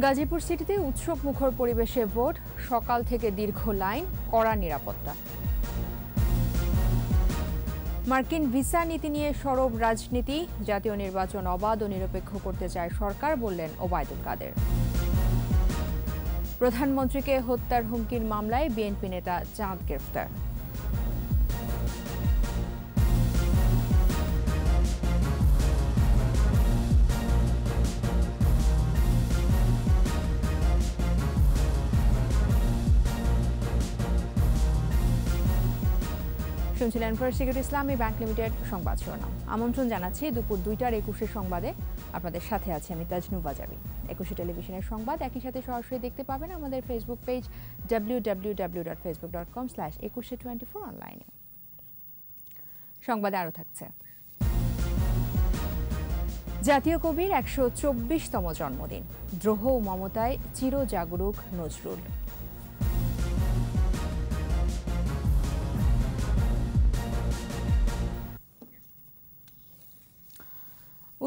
গাজীপুর সিটিতে উৎসব মুখর পরিবেশে ভোট, সকাল থেকে দীর্ঘ লাইন, কড়া নিরাপত্তা। মার্কিন ভিসা নীতি নিয়ে সরব রাজনীতি, জাতীয় নির্বাচন অবাধ ও নিরপেক্ষ করতে চায় সরকার, বললেন ওবায়দুল কাদের। প্রধানমন্ত্রীকে হত্যার হুমকির মামলায় বিএনপি নেতা চাঁদ গ্রেফতার। শুনছিলেন ফার্স্ট সিকিউরিটি ইসলামী ব্যাংক লিমিটেড সংবাদ শিরোনাম। আমন্ত্রণ জানাচ্ছি দুপুর 2টার 21 সংবাদে। আপনাদের সাথে আছি আমি তাজনু বাজাবি। 21 টেলিভিশনের সংবাদ একই সাথে সরাসরি দেখতে পাবেন আমাদের ফেসবুক পেজ www.facebook.com/2124 অনলাইনে। সংবাদে আরও থাকছে, জাতীয় কবির 124তম জন্মদিন, দ্রোহ ও মমতায় চিরজাগরুক নজরুল।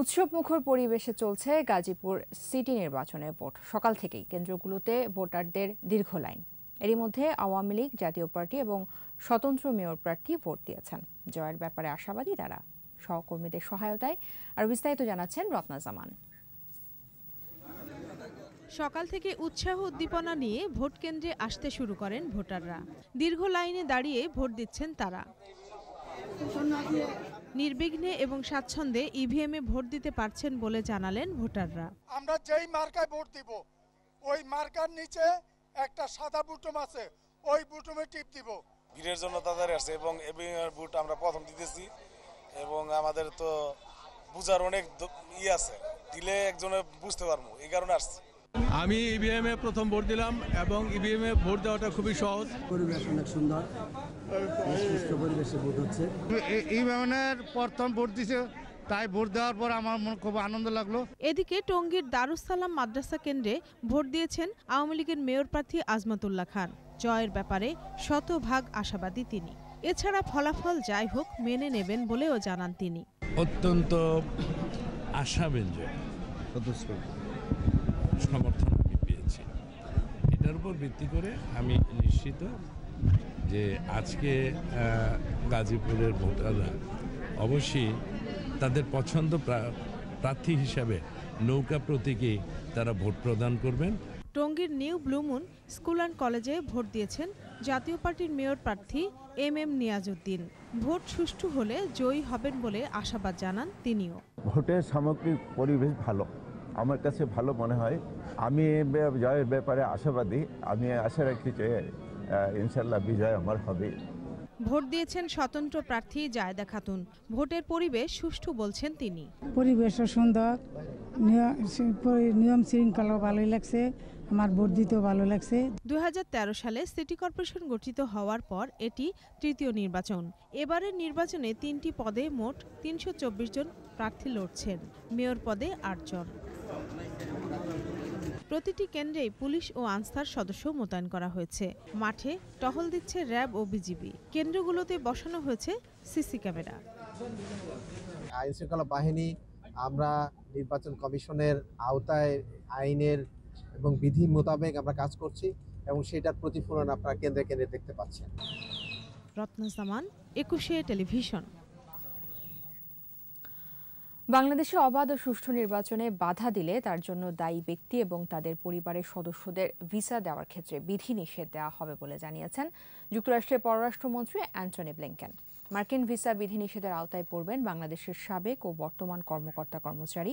উৎসব মুখর পরিবেশে চলছে গাজীপুর সিটি নির্বাচনের ভোট। সকাল থেকেই কেন্দ্রগুলোতে ভোটারদের দীর্ঘ লাইন। এরই মধ্যে আওয়ামী লীগ, জাতীয় পার্টি এবং স্বতন্ত্র মেয়র প্রার্থী ভোট দিয়েছেন। জয়ের ব্যাপারে আশাবাদী তারা, সহকর্মীদের সহায়তায়। আর বিস্তারিত জানাচ্ছেন রত্না জামান। সকাল থেকে উৎসাহ উদ্দীপনা নিয়ে ভোট কেন্দ্রে আসতে শুরু করেন ভোটাররা। দীর্ঘ লাইনে দাঁড়িয়ে ভোট দিচ্ছেন তারা। নির্বিঘ্নে এবং স্বাচ্ছন্দ্যে ইভিএমে ভোট দিতে পারছেন বলে জানালেন ভোটাররা। আমরা যেই মার্কায় ভোট দিব, ওই মার্কার নিচে একটা সাদা বুটম আছে, ওই বুটমে টিপ দিব। ভিড়ের জন্য তাড়াতাড়ি আসছে এবং ভোট আমরা প্রথম দিতেছি এবং আমাদের তো বুঝার অনেক আছে, দিলে একজনে বুঝতে পারবো, এই কারণে আসছে। আমি ইভিএম এ প্রথম ভোট দিলাম এবং ইভিএম এ ভোট দেওয়াটা খুবই সহজ। পরিবেশ অনেক সুন্দর, পরিবেশে ভোট হচ্ছে। ইভিএমের প্রথম ভোট দিছে, তাই ভোট দেওয়ার পর আমার মন খুব আনন্দ লাগলো। এদিকে টঙ্গীর দারুস সালাম মাদ্রাসা কেন্দ্রে ভোট দিয়েছেন আওয়ামী লীগের মেয়র প্রার্থী আজমাতুল্লাহ খান। জয়ের ব্যাপারে শতভাগ আশাবাদী তিনি। এছাড়া ফলাফল যাই হোক মেনে নেবেন বলেও জানান তিনি। অত্যন্ত আশাব্যঞ্জক সমর্থন আমি পেয়েছি। এটার উপর ভিত্তি করে আমি নিশ্চিত যে আজকে গাজীপুরের ভোটাররা অবশ্যই তাদের পছন্দ প্রার্থী হিসাবে নৌকা প্রতীকে তারা ভোট প্রদান করবেন। টঙ্গীর নিউ ব্লুমুন স্কুল অ্যান্ড কলেজে ভোট দিয়েছেন জাতীয় পার্টির মেয়র প্রার্থী এম নিয়াজউদ্দিন। ভোট সুষ্ঠু হলে জয়ী হবেন বলে আশাবাদ জানান তিনিও। ভোটের সামগ্রিক পরিবেশ ভালো, আমার কাছে ভালো মনে হয়। আমি জয়ের ব্যাপারে আশাবাদী। আমি আশা রাখি যে ইনশাল্লাহ বিজয় আমার হবে। ভোট দিয়েছেন স্বতন্ত্র প্রার্থী জায়েদা খাতুন। ভোটের পরিবেশ সুষ্ঠু বলছেন তিনি। পরিবেশও সুন্দর, নিয়ম শৃঙ্খলা ভালোই লাগছে, আমার ভোট দিতেও ভালো লাগছে। 2013 সালে সিটি কর্পোরেশন গঠিত হওয়ার পর এটি তৃতীয় নির্বাচন। এবারের নির্বাচনে 3টি পদে মোট 324 জন প্রার্থী লড়ছেন, মেয়র পদে 8 জন। প্রতিটি কেন্দ্রেই পুলিশ ও আনসার সদস্য মোতায়েন করা হয়েছে। মাঠে টহল দিচ্ছে র্যাব ও বিজিবি। কেন্দ্রগুলোতে বসানো হয়েছে সিসি ক্যামেরা। আইন শৃঙ্খলা বাহিনী আমরা নির্বাচন কমিশনের আওতায় আইনের এবং বিধি মোতাবেক আমরা কাজ করছি এবং সেটার প্রতিফলন আপনারা কেন্দ্রে কেন্দ্রে দেখতে পাচ্ছেন। রত্না জামান, 21 টেলিভিশন। বাংলাদেশে অবাধ ও সুষ্ঠু নির্বাচনে বাধা দিলে তার জন্য দায়ী ব্যক্তি এবং তাদের পরিবারের সদস্যদের ভিসা দেওয়ার ক্ষেত্রে বিধিনিষেধ দেওয়া হবে বলে জানিয়েছেন যুক্তরাষ্ট্রের পররাষ্ট্রমন্ত্রী অ্যান্টনি ব্লিংকেন। মার্কিন ভিসা বিধিনিষেধের আওতায় পড়বেন বাংলাদেশের সাবেক ও বর্তমান কর্মকর্তা কর্মচারী,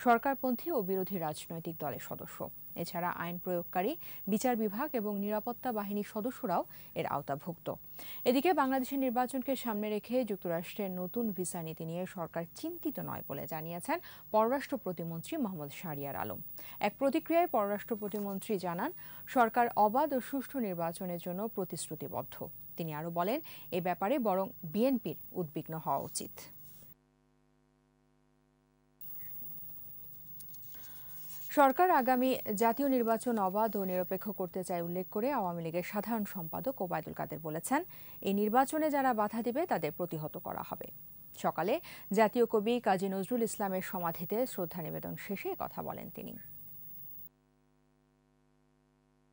সরকারপন্থী ও বিরোধী রাজনৈতিক দলের সদস্য। এছাড়া আইন প্রয়োগকারী, বিচার বিভাগ এবং নিরাপত্তা বাহিনীর সদস্যরাও এর আওতাভুক্ত। এদিকে বাংলাদেশের নির্বাচনকে সামনে রেখে যুক্তরাষ্ট্রের নতুন ভিসা নীতি নিয়ে সরকার চিন্তিত নয় বলে জানিয়েছেন পররাষ্ট্র প্রতিমন্ত্রী মোহাম্মদ শাহরিয়ার আলম। এক প্রতিক্রিয়ায় পররাষ্ট্র প্রতিমন্ত্রী জানান, সরকার অবাধ ও সুষ্ঠু নির্বাচনের জন্য প্রতিশ্রুতিবদ্ধ। তিনি আরও বলেন, এ ব্যাপারে বরং বিএনপির উদ্বিগ্ন হওয়া উচিত। সরকার আগামী জাতীয় নির্বাচন অবাধ ও নিরপেক্ষ করতে চায় উল্লেখ করে আওয়ামী লীগের সাধারণ সম্পাদক ওবায়দুল কাদের বলেছেন, এই নির্বাচনে যারা বাধা দিবে তাদের প্রতিহত করা হবে। সকালে জাতীয় কবি কাজী নজরুল ইসলামের সমাধিতে শ্রদ্ধা নিবেদন শেষে কথা বলেন তিনি।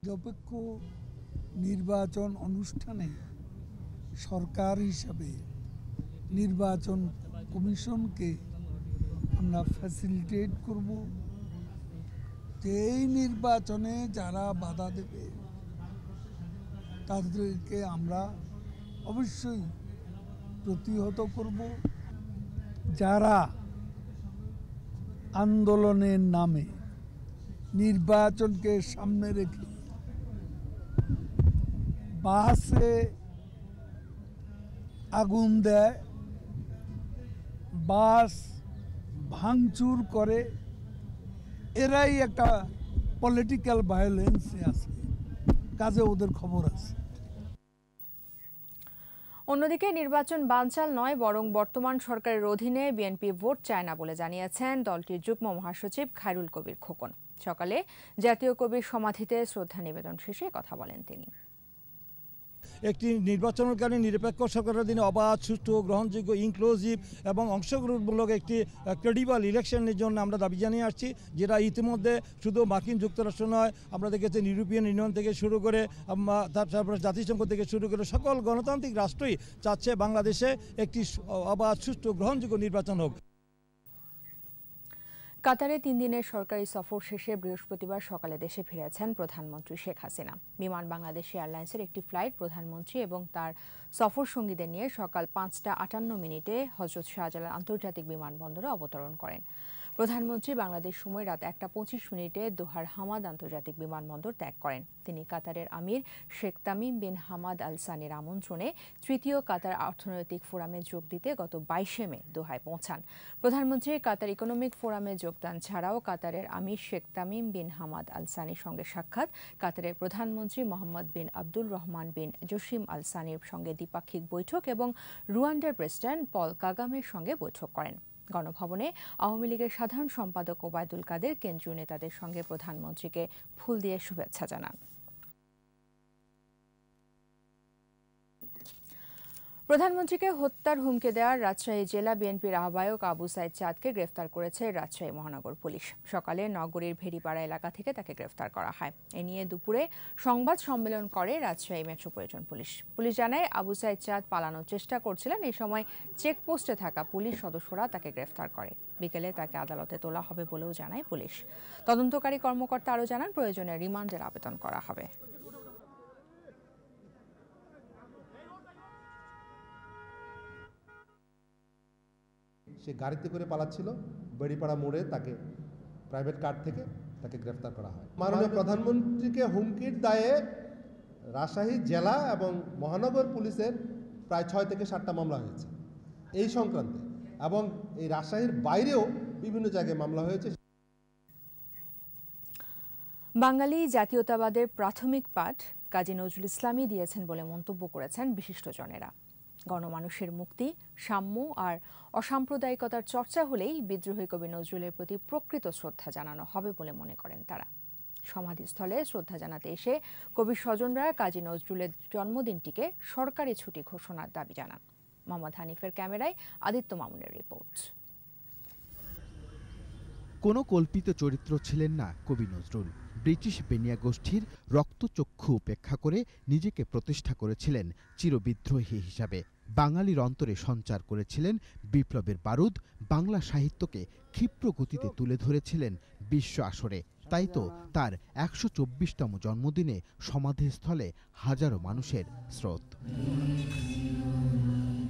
নিরপেক্ষ নির্বাচন অনুষ্ঠানে সরকার হিসাবে নির্বাচন কমিশনকে আমরা ফ্যাসিলিটেট করব যে এই নির্বাচনে যারা বাধা দেবে তাদেরকে আমরা অবশ্যই প্রতিহত করব। যারা আন্দোলনের নামে নির্বাচনকে সামনে রেখে বাসে আগুন দেয়, বাস ভাঙচুর করে, এরাই একটা পলিটিক্যাল ভায়োলেন্সে আছে, কাজে ওদের খবর আছে। অন্যদিকে নির্বাচন বানচাল নয়, বরং বর্তমান সরকারের অধীনে বিএনপি ভোট চায় না বলে জানিয়েছেন দলটির যুগ্ম মহাসচিব খায়রুল কবির খোকন। সকালে জাতীয় কবির সমাধিতে শ্রদ্ধা নিবেদন শেষে কথা বলেন তিনি। একটি নির্বাচনকারী নিরপেক্ষ সরকারের অধীনে অবাধ, সুষ্ঠু, গ্রহণযোগ্য, ইনক্লুসিভ এবং অংশগ্রহণমূলক একটি ক্রেডিবল ইলেকশনের জন্য আমরা দাবি জানিয়ে আসছি, যেটা ইতিমধ্যে শুধু মার্কিন যুক্তরাষ্ট্র নয়, আমরা দেখেছি ইউরোপিয়ান ইউনিয়ন থেকে শুরু করে তারপরে জাতিসংঘ থেকে শুরু করে সকল গণতান্ত্রিক রাষ্ট্রই চাচ্ছে বাংলাদেশে একটি অবাধ, সুষ্ঠু, গ্রহণযোগ্য নির্বাচন হোক। কাতারে 3 দিনের সরকারি সফর শেষে বৃহস্পতিবার সকালে দেশে ফিরেছেন প্রধানমন্ত্রী শেখ হাসিনা। বিমান বাংলাদেশ এয়ারলাইন্সের একটি ফ্লাইট প্রধানমন্ত্রী এবং তার সফর সঙ্গীদের নিয়ে সকাল 5টা 58 হযরত শাহজালাল আন্তর্জাতিক বিমানবন্দরে অবতরণ করেন। প্রধানমন্ত্রী বাংলাদেশ সময় রাত 1টা 25 দোহার হামাদ আন্তর্জাতিক বিমানবন্দর ত্যাগ করেন। তিনি কাতারের আমির Sheikh Tamim bin Hamad Al সানির আমন্ত্রণে তৃতীয় কাতার অর্থনৈতিক ফোরামে যোগ দিতে গত 22 মে দোহায় পৌঁছান। প্রধানমন্ত্রী কাতার ইকোনমিক ফোরামে যোগদান ছাড়াও কাতারের আমির Sheikh Tamim bin Hamad Al সানির সঙ্গে সাক্ষাৎ, কাতারের প্রধানমন্ত্রী মোহাম্মদ বিন আব্দুল রহমান বিন জসিম আল সানির সঙ্গে দ্বিপাক্ষিক বৈঠক এবং রুয়ান্ডার প্রেসিডেন্ট পল কাগামের সঙ্গে বৈঠক করেন। গণভবনে আওয়ামী লীগের সাধারণ সম্পাদক ওবায়দুল কাদের কেন্দ্রীয় নেতাদের সঙ্গে প্রধানমন্ত্রীকে ফুল দিয়ে শুভেচ্ছা জানান। প্রধানমন্ত্রীকে হত্যার হুমকি দেওয়ার রাজশাহী জেলা বিএনপির আহ্বায়ক আবু সাইদ চাঁদকে গ্রেফতার করেছে রাজশাহী মহানগর পুলিশ। সকালে নগরীর ভেড়িপাড়া এলাকা থেকে তাকে গ্রেফতার করা হয়। এ নিয়ে দুপুরে সংবাদ সম্মেলন করে রাজশাহী মেট্রোপলিটন পুলিশ। পুলিশ জানায়, আবু সাইদ চাঁদ পালানোর চেষ্টা করছিলেন। এই সময় চেকপোস্টে থাকা পুলিশ সদস্যরা তাকে গ্রেফতার করে। বিকেলে তাকে আদালতে তোলা হবে বলেও জানায় পুলিশ। তদন্তকারী কর্মকর্তা আরও জানান, প্রয়োজনে রিমান্ডের আবেদন করা হবে। সে গাড়িতে করে পালাচ্ছিল, বেড়িপাড়া মোড়ে তাকে প্রাইভেট কার থেকে তাকে গ্রেফতার করা হয়। মাননীয় প্রধানমন্ত্রীকে হুমকির দায়ে রাজশাহী জেলা এবং মহানগর পুলিশের প্রায় 6 থেকে 7টা মামলা হয়েছে এই সংক্রান্তে, এবং এই রাজশাহীর বাইরেও বিভিন্ন জায়গায় মামলা হয়েছে। বাঙালি জাতীয়তাবাদের প্রাথমিক পাঠ কাজী নজরুল ইসলামই দিয়েছেন বলে মন্তব্য করেছেন বিশিষ্টজনেরা। গণমানুষের মুক্তি, সাম্য আর অসাম্প্রদায়িকতার চর্চা হলেই বিদ্রোহী কবি নজরুলের প্রতি প্রকৃত শ্রদ্ধা জানানো হবে বলে মনে করেন তারা। সমাধিস্থলে শ্রদ্ধা জানাতে এসে কবি স্বজনরা কাজী নজরুলের জন্মদিনটিকে সরকারি ছুটি ঘোষণার দাবি জানান। মোহাম্মদ হানিফের ক্যামেরায় আদিত্য মামুনের রিপোর্ট। কোনো কল্পিত চরিত্র ছিলেন না কবি নজরুল। ব্রিটিশ বেনিয়া গোষ্ঠীর রক্তচক্ষু উপেক্ষা করে নিজেকে প্রতিষ্ঠা করেছিলেন চিরবিদ্রোহী হিসাবে। বাঙালির অন্তরে সঞ্চার করেছিলেন বিপ্লবের বারুদ, বাংলা সাহিত্যকে ক্ষিপ্র গতিতে তুলে ধরেছিলেন বিশ্ব আসরে। তাই তো তার 124তম জন্মদিনে সমাধিস্থলে হাজারো মানুষের স্রোত।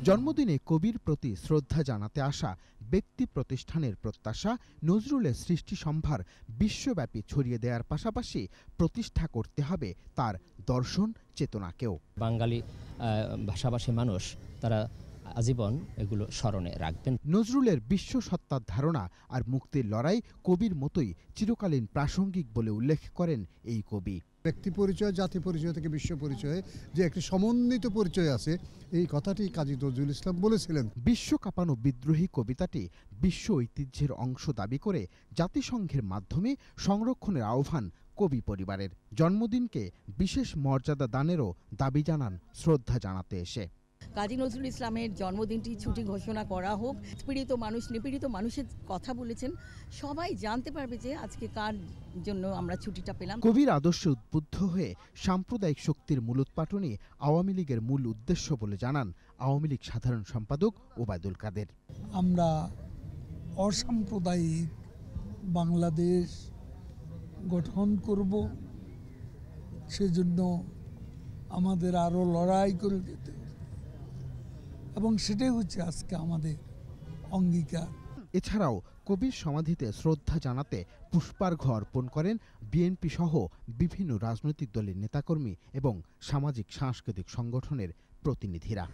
জন্মদিনে কবির প্রতি শ্রদ্ধা জানাতে আসা ব্যক্তি প্রতিষ্ঠানের প্রত্যাশা নজরুলের সৃষ্টি সম্ভার বিশ্বব্যাপী ছড়িয়ে দেওয়ার পাশাপাশি প্রতিষ্ঠা করতে হবে তার দর্শন চেতনাকেও। বাঙালি ভাষাভাষী মানুষ তারা আজীবন এগুলো স্মরণে রাখবেন। নজরুলের বিশ্ব সত্তার ধারণা আর মুক্তির লড়াই কবির মতোই চিরকালীন প্রাসঙ্গিক বলে উল্লেখ করেন এই কবি। ব্যক্তি পরিচয়, জাতি পরিচয় থেকে বিশ্ব পরিচয়ে যে একটি সমন্বিত পরিচয় আছে, এই কথাটি কাজী নজরুল ইসলাম বলেছিলেন। বিশ্ব কাঁপানো বিদ্রোহী কবিতাটি বিশ্ব ঐতিহ্যের অংশ দাবি করে জাতিসংঘের মাধ্যমে সংরক্ষণের আহ্বান কবি পরিবারের। জন্মদিনকে বিশেষ মর্যাদা দানেরও দাবি জানান শ্রদ্ধা জানাতে এসে। কাজী নজরুল ইসলামের জন্মদিনটি ছুটি ঘোষণা করা হোক। নিপীড়িত মানুষের কথা বলেছেন, সবাই জানতে পারবে যে আজকে কার জন্য আমরা ছুটিটা পেলাম। কবির আদর্শে উদ্বুদ্ধ হয়ে সাম্প্রদায়িক শক্তির মূলোৎপাটনই আওয়ামী লীগের মূল উদ্দেশ্য বলে জানান আওয়ামী লীগ সাধারণ সম্পাদক ওবায়দুল কাদের। আমরা অসাম্প্রদায়িক বাংলাদেশ গঠন করব, সেজন্য আমাদের আরও লড়াই করে যেতে হবে এবং সেটাই হচ্ছে আজকে আমাদের অঙ্গীকার। এছাড়াও কবির সমাধিতে শ্রদ্ধা জানাতে পুষ্পার্ঘ্য অর্পণ করেন বিএনপি সহ বিভিন্ন রাজনৈতিক দলের নেতাকর্মী এবং সামাজিক সাংস্কৃতিক সংগঠনের প্রতিনিধিরা।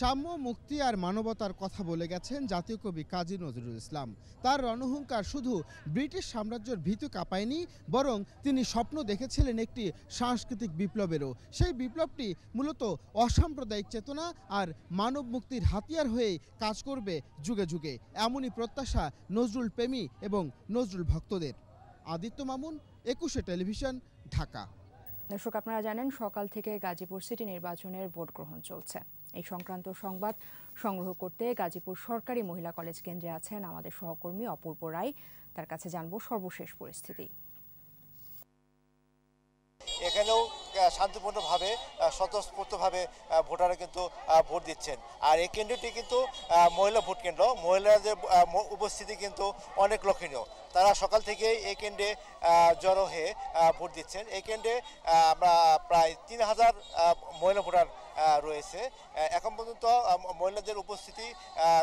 সাম্য, মুক্তি আর মানবতার কথা বলে গেছেন জাতীয় কবি কাজী নজরুল ইসলাম। তার রণহুঙ্কার শুধু ব্রিটিশ সাম্রাজ্যের ভীতু কাঁপায়নি, বরং তিনি স্বপ্ন দেখেছিলেন একটি সাংস্কৃতিক বিপ্লবেরও। সেই বিপ্লবটি মূলত অসাম্প্রদায়িক চেতনা আর মানব মুক্তির হাতিয়ার হয়ে কাজ করবে যুগে যুগে, এমনই প্রত্যাশা নজরুল প্রেমী এবং নজরুল ভক্তদের। আদিত্য মামুন, 21 টেলিভিশন, ঢাকা। দর্শক, আপনারা জানেন সকাল থেকে গাজীপুর সিটি নির্বাচনের ভোট গ্রহণ চলছে। এই সংক্রান্ত সংবাদ সংগ্রহ করতে গাজীপুর সরকারি মহিলা কলেজ কেন্দ্রে আছেন আমাদের সহকর্মী অপূর্ব রায়। তার কাছে জানবো সর্বশেষ পরিস্থিতি। এখানেও শান্তিপূর্ণভাবে স্বতঃস্ফূর্তভাবে ভোটাররা কিন্তু ভোট দিচ্ছেন। আর এই কেন্দ্রটি কিন্তু মহিলা ভোট কেন্দ্র, মহিলাদের উপস্থিতি কিন্তু অনেক লক্ষণীয়। তারা সকাল থেকেই এই কেন্দ্রে জড়ো হয়ে ভোট দিচ্ছেন। এই কেন্দ্রে আমরা প্রায় 3000 মহিলা ভোটার রয়েছে। এখন পর্যন্ত মহিলাদের উপস্থিতি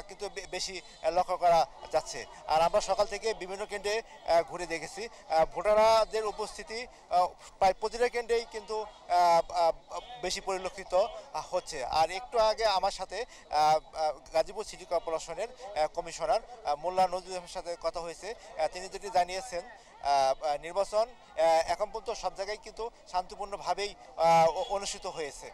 কিন্তু বেশি লক্ষ্য করা যাচ্ছে। আর আমরা সকাল থেকে বিভিন্ন কেন্দ্রে ঘুরে দেখেছি, ভোটারদের উপস্থিতি প্রায় প্রতিটা কেন্দ্রেই কিন্তু বেশি পরিলক্ষিত হচ্ছে। আর একটু আগে আমার সাথে গাজীপুর সিটি কর্পোরেশনের কমিশনার মোল্লা নজরুলের সাথে কথা হয়েছে। তিনি যেটি জানিয়েছেন, নির্বাচন এখন পর্যন্ত সব জায়গায় কিন্তু শান্তিপূর্ণভাবেই অনুষ্ঠিত হয়েছে।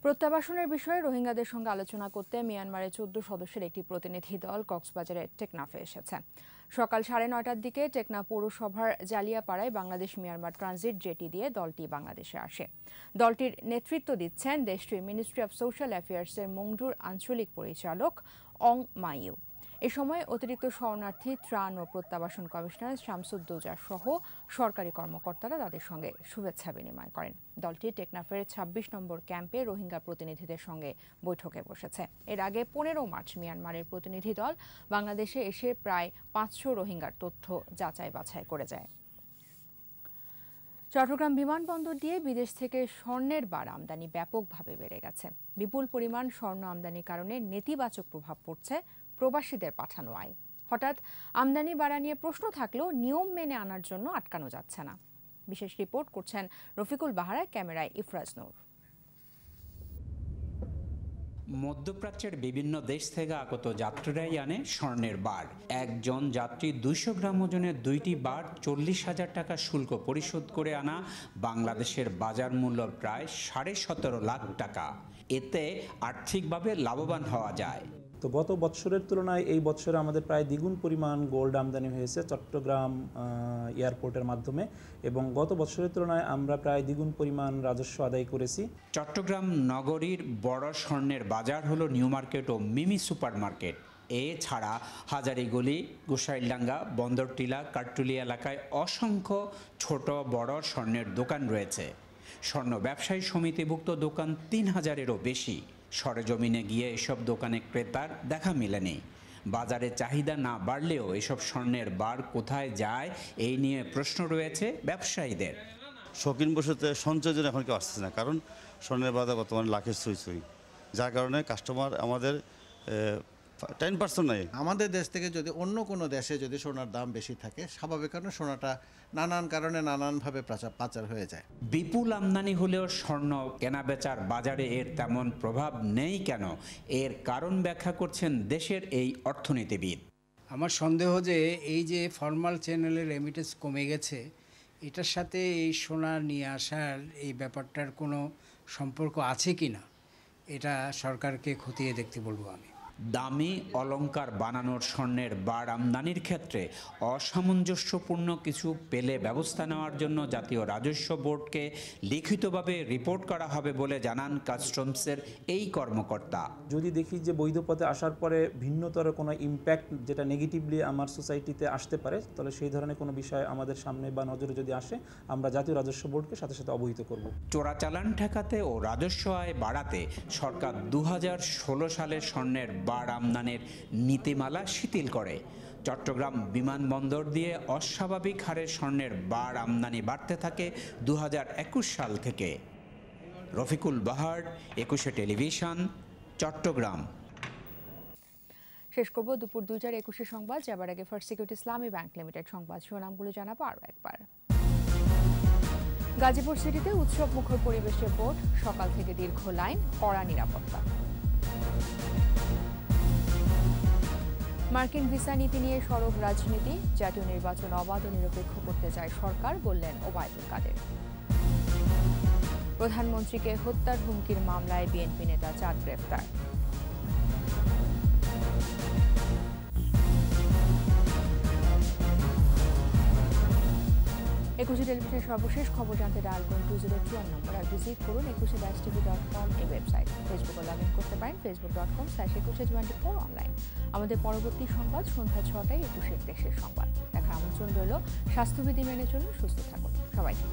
প্রত্যাবাসনের বিষয়ে রোহিঙ্গাদের সঙ্গে আলোচনা করতে মিয়ানমারের 14 সদস্যের একটি প্রতিনিধি দল কক্সবাজারের টেকনাফে এসেছে। সকাল 9:30টার দিকে টেকনাফ পৌরসভার জালিয়াপাড়ায় বাংলাদেশ মিয়ানমার ট্রানজিট জেটি দিয়ে দলটি বাংলাদেশে আসে। দলটির নেতৃত্ব দিচ্ছেন দেশটির মিনিস্ট্রি অব সোশ্যাল অ্যাফেয়ার্সের মংডুর আঞ্চলিক পরিচালক অং মাইউ। এ সময় অতিরিক্ত শরণার্থী, ত্রাণ ও প্রত্যাবাসন কমিশনার শামসুদ্দৌজা সহ সরকারি কর্মকর্তারা তাদের সঙ্গে শুভেচ্ছা বিনিময় করেন। দলটি টেকনাফের 26 নম্বর ক্যাম্পে রোহিঙ্গা প্রতিনিধিদের সঙ্গে বৈঠকে বসেছে। এর আগে 15 মার্চ মিয়ানমারের প্রতিনিধি দল বাংলাদেশে এসে প্রায় 500 রোহিঙ্গার তথ্য যাচাই বাছাই করে যায়। চট্টগ্রাম বিমানবন্দর দিয়ে বিদেশ থেকে স্বর্ণের বার আমদানি ব্যাপকভাবে বেড়ে গেছে। বিপুল পরিমাণ স্বর্ণ আমদানির কারণে নেতিবাচক প্রভাব পড়ছে প্রবাসীদের পাঠানো আয়। হঠাৎ আমদানি বাড়া নিয়ে প্রশ্ন থাকলেও নিয়ম মেনে আনার জন্য আটকানো যাচ্ছে না। বিশেষ রিপোর্ট করছেন রফিকুল বাহারা, ক্যামেরায় ইফরাজ নূর। মধ্যপ্রাচ্যের বিভিন্ন দেশ থেকে আগত যাত্রীরাই আনে স্বর্ণের বার। একজন যাত্রী 200 গ্রাম ওজনের 2টি বার 40,000 টাকা শুল্ক পরিশোধ করে আনা বাংলাদেশের বাজার মূল্য প্রায় 17.5 লাখ টাকা। এতে আর্থিকভাবে লাভবান হওয়া যায়। তো গত বছরের তুলনায় এই বছরে আমাদের প্রায় দ্বিগুণ পরিমাণ গোল্ড আমদানি হয়েছে চট্টগ্রাম এয়ারপোর্টের মাধ্যমে, এবং গত বছরের তুলনায় আমরা প্রায় দ্বিগুণ পরিমাণ রাজস্ব আদায় করেছি। চট্টগ্রাম নগরীর বড় স্বর্ণের বাজার হলো নিউ মার্কেট ও মিমি সুপার মার্কেট। এছাড়া হাজারীগলি, গোসাইলডাঙ্গা, বন্দরটিলা, কাঠটুলি এলাকায় অসংখ্য ছোট বড় স্বর্ণের দোকান রয়েছে। স্বর্ণ ব্যবসায়ী সমিতিভুক্ত দোকান 3000-এরও বেশি। সরেজমিনে গিয়ে এসব দোকানে ক্রেতার দেখা মেলেনি। বাজারে চাহিদা না বাড়লেও এসব স্বর্ণের বার কোথায় যায় এই নিয়ে প্রশ্ন রয়েছে ব্যবসায়ীদের। শৌখিন বসতে সঞ্চয়ের জন্য এখন কেউ আসছে না, কারণ স্বর্ণের বাজার বর্তমানে লাখের ছুঁই, যার কারণে কাস্টমার আমাদের 10% নাই। আমাদের দেশ থেকে যদি অন্য কোনো দেশে যদি সোনার দাম বেশি থাকে, স্বাভাবিক কারণে সোনাটা নানান কারণে নানানভাবে পাচার হয়ে যায়। বিপুল আমদানি হলেও স্বর্ণ কেনাবেচার বাজারে এর তেমন প্রভাব নেই কেন? এর কারণ ব্যাখ্যা করছেন দেশের এই অর্থনীতিবিদ। আমার সন্দেহ যে এই যে ফর্মাল চ্যানেলের রেমিটেন্স কমে গেছে, এটার সাথে এই সোনা নিয়ে আসার এই ব্যাপারটার কোনো সম্পর্ক আছে কি না, এটা সরকারকে খতিয়ে দেখতে বলবো আমি। দামি অলংকার বানানোর স্বর্ণের বার আমদানির ক্ষেত্রে অসামঞ্জস্যপূর্ণ কিছু পেলে ব্যবস্থা নেওয়ার জন্য জাতীয় রাজস্ব বোর্ডকে লিখিতভাবে রিপোর্ট করা হবে বলে জানান কাস্টমসের এই কর্মকর্তা। যদি দেখি যে বৈধ পথে আসার পরে ভিন্নতর কোনো ইম্প্যাক্ট যেটা নেগেটিভলি আমার সোসাইটিতে আসতে পারে, তাহলে সেই ধরনের কোনো বিষয় আমাদের সামনে বা নজরে যদি আসে আমরা জাতীয় রাজস্ব বোর্ডকে সাথে সাথে অবহিত করব। চোরাচালান ঠেকাতে ও রাজস্ব আয় বাড়াতে সরকার 2016 সালের স্বর্ণের বার আমদানির নীতিমালা শিথিল করে। চট্টগ্রাম বিমানবন্দর দিয়ে অস্বাভাবিক হারে স্বর্ণের বার আমদানি বাড়তে থাকে 2021 সাল থেকে। রফিকুল বাহার, 21 টেলিভিশন, চট্টগ্রাম। শেষ করব দুপুর 2টার 21 সংবাদ। যাবার আগে ফার্স্ট সিকিউরিটি ইসলামী ব্যাংক লিমিটেড সংবাদ শিরোনামগুলো জানাবো আরও একবার। গাজীপুর সিটিতে উৎসব মুখর পরিবেশে ভোট, সকাল থেকে দীর্ঘ লাইন, কড়া নিরাপত্তা। মার্কিন ভিসা নীতি নিয়ে সরব রাজনীতি, জাতীয় নির্বাচন অবাধ ও নিরপেক্ষ করতে চায় সরকার, বললেন ওবায়দুল কাদের। প্রধানমন্ত্রীকে হত্যার হুমকির মামলায় বিএনপি নেতা 4 গ্রেফতার। একুশে টেলিভিশনের সর্বশেষ খবর জানতে ডায়াল করুন 2021 নম্বর আর ভিজিট করুন 21-tv.com এই ওয়েবসাইট। ফেসবুকে লগ ইন করতে পারেন facebook.com/2124 অনলাইন। আমাদের পরবর্তী সংবাদ সন্ধ্যা 6টায় 21 দেশের সংবাদ দেখার আমন্ত্রণ রইল। স্বাস্থ্যবিধি মেনে চলুন, সুস্থ থাকুন সবাইকে।